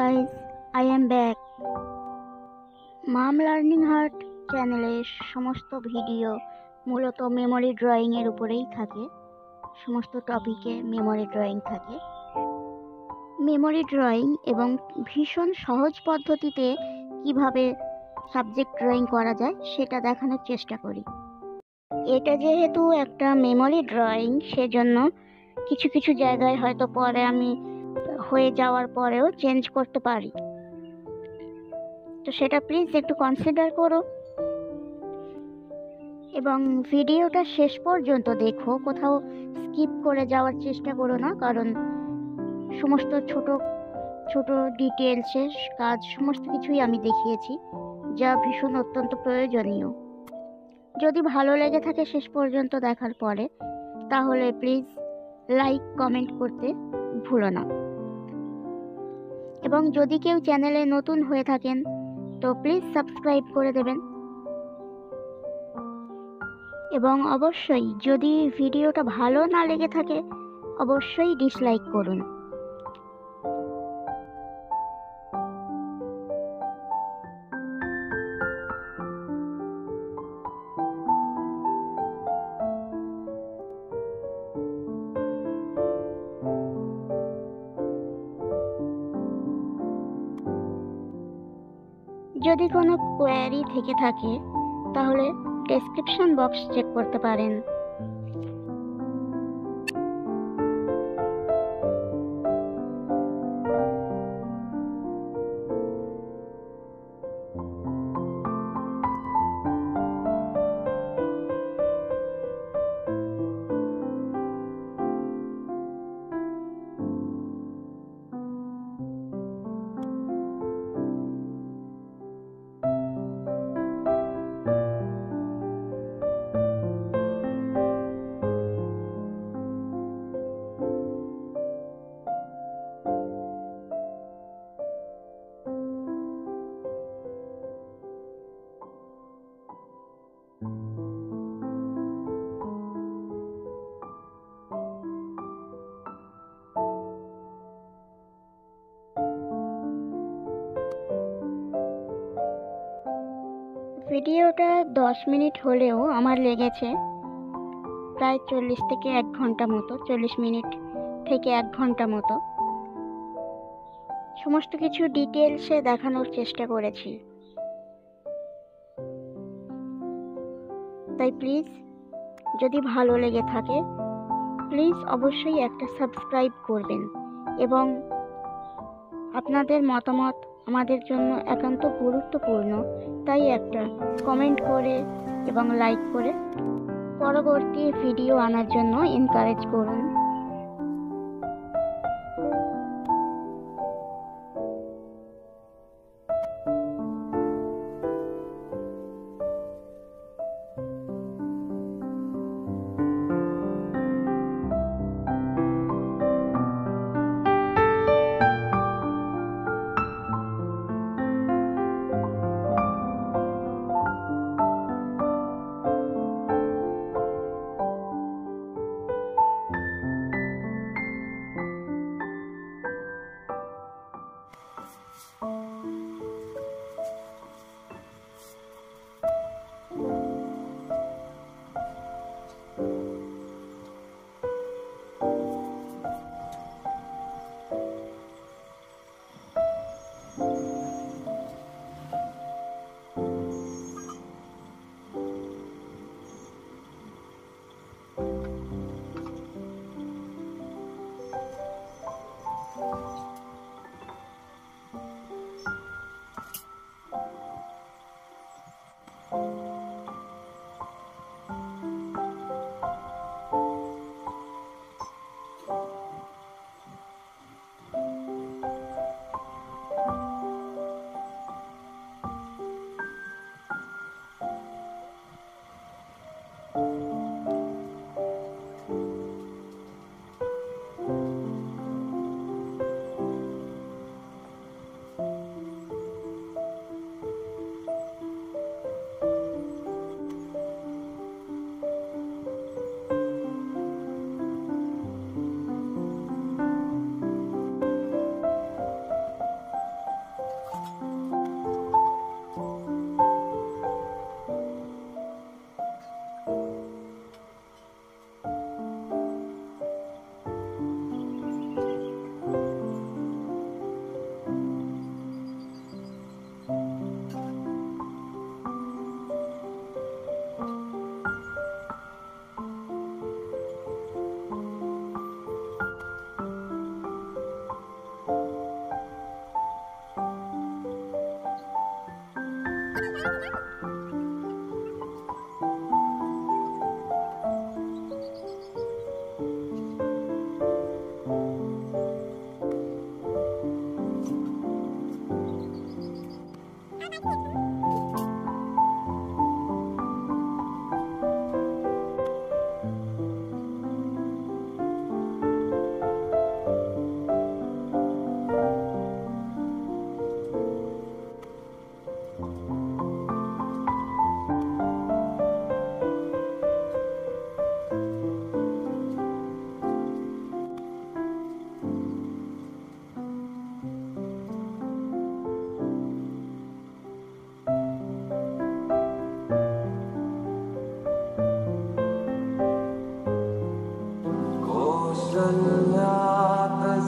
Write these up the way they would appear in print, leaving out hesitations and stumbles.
guys, I am back. মাম learning heart চ্যানেলের সমস্ত ভিডিও মূলত মেমোরি ড্রয়িং এর উপরেই থাকে। সমস্ত টপিকে মেমোরি ড্রয়িং থাকে। মেমোরি ড্রয়িং এবং ভীষণ সহজ পদ্ধতিতে কিভাবে সাবজেক্ট ড্রয়িং করা যায় সেটা দেখানোর চেষ্টা করি। এটা যেহেতু একটা মেমোরি ড্রয়িং, সেজন্য কিছু কিছু জায়গায় হয়তো পরে আমি হয়ে যাওয়ার পরেও চেঞ্জ করতে পারি, তো সেটা প্লিজ একটু কনসিডার করো এবং ভিডিওটা শেষ পর্যন্ত দেখো, কোথাও স্কিপ করে যাওয়ার চেষ্টা করো না, কারণ সমস্ত ছোট ছোট ডিটেলসের কাজ সমস্ত কিছুই আমি দেখিয়েছি, যা ভীষণ অত্যন্ত প্রয়োজনীয়। যদি ভালো লেগে থাকে শেষ পর্যন্ত দেখার পরে, তাহলে প্লিজ লাইক কমেন্ট করতে ভুলো না। এবং যদি কেউ চ্যানেলে নতুন হয়ে থাকেন তো প্লিজ সাবস্ক্রাইব করে দেবেন। এবং অবশ্যই যদি ভিডিওটা ভালো না লেগে থাকে অবশ্যই ডিসলাইক করুন। যদি কোনো কোয়ারি থেকে থাকে তাহলে ডেসক্রিপশন বক্স চেক করতে পারেন। ভিডিওটা 10 মিনিট হলেও আমার লেগেছে প্রায় 40 থেকে 1 ঘন্টা মতো, 40 মিনিট থেকে 1 ঘন্টা মতো সমস্ত কিছু ডিটেলসে দেখানোর চেষ্টা করেছি। তাই প্লিজ যদি ভালো লেগে থাকে প্লিজ অবশ্যই একটা সাবস্ক্রাইব করবেন এবং আপনাদের মতামত আমাদের জন্য একান্ত গুরুত্বপূর্ণ, তাই একটা কমেন্ট করে এবং লাইক করে পরবর্তী ভিডিও আনার জন্য এনকারেজ করুন।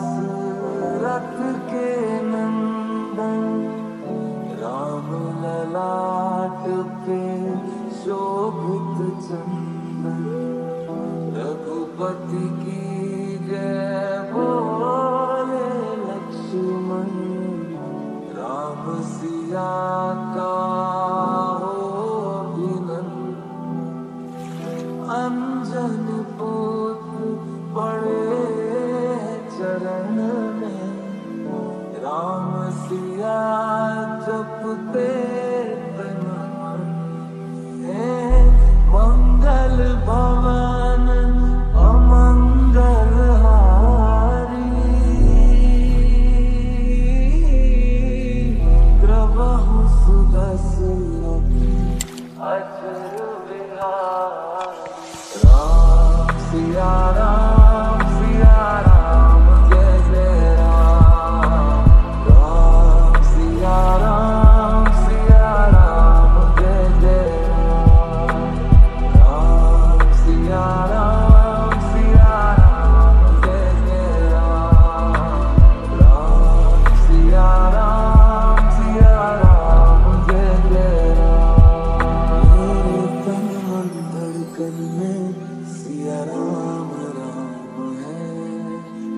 दशरथ के नंदन राम ललाट पे शोभित चंदन रघुपति की जय बोले लक्ष्मण राम सिया का हो अभिनंदन अंजन पुत्र पड़े चरण में राम सिया जपते तन मन मंगल भवन अमंगल हारी द्रवहु सुदशरथ अचर विहारी राम सिया राम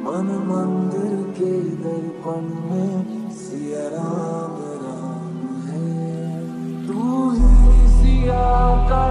मन मंदिर के दर्पण में सिया राम राम है तू ही सिया का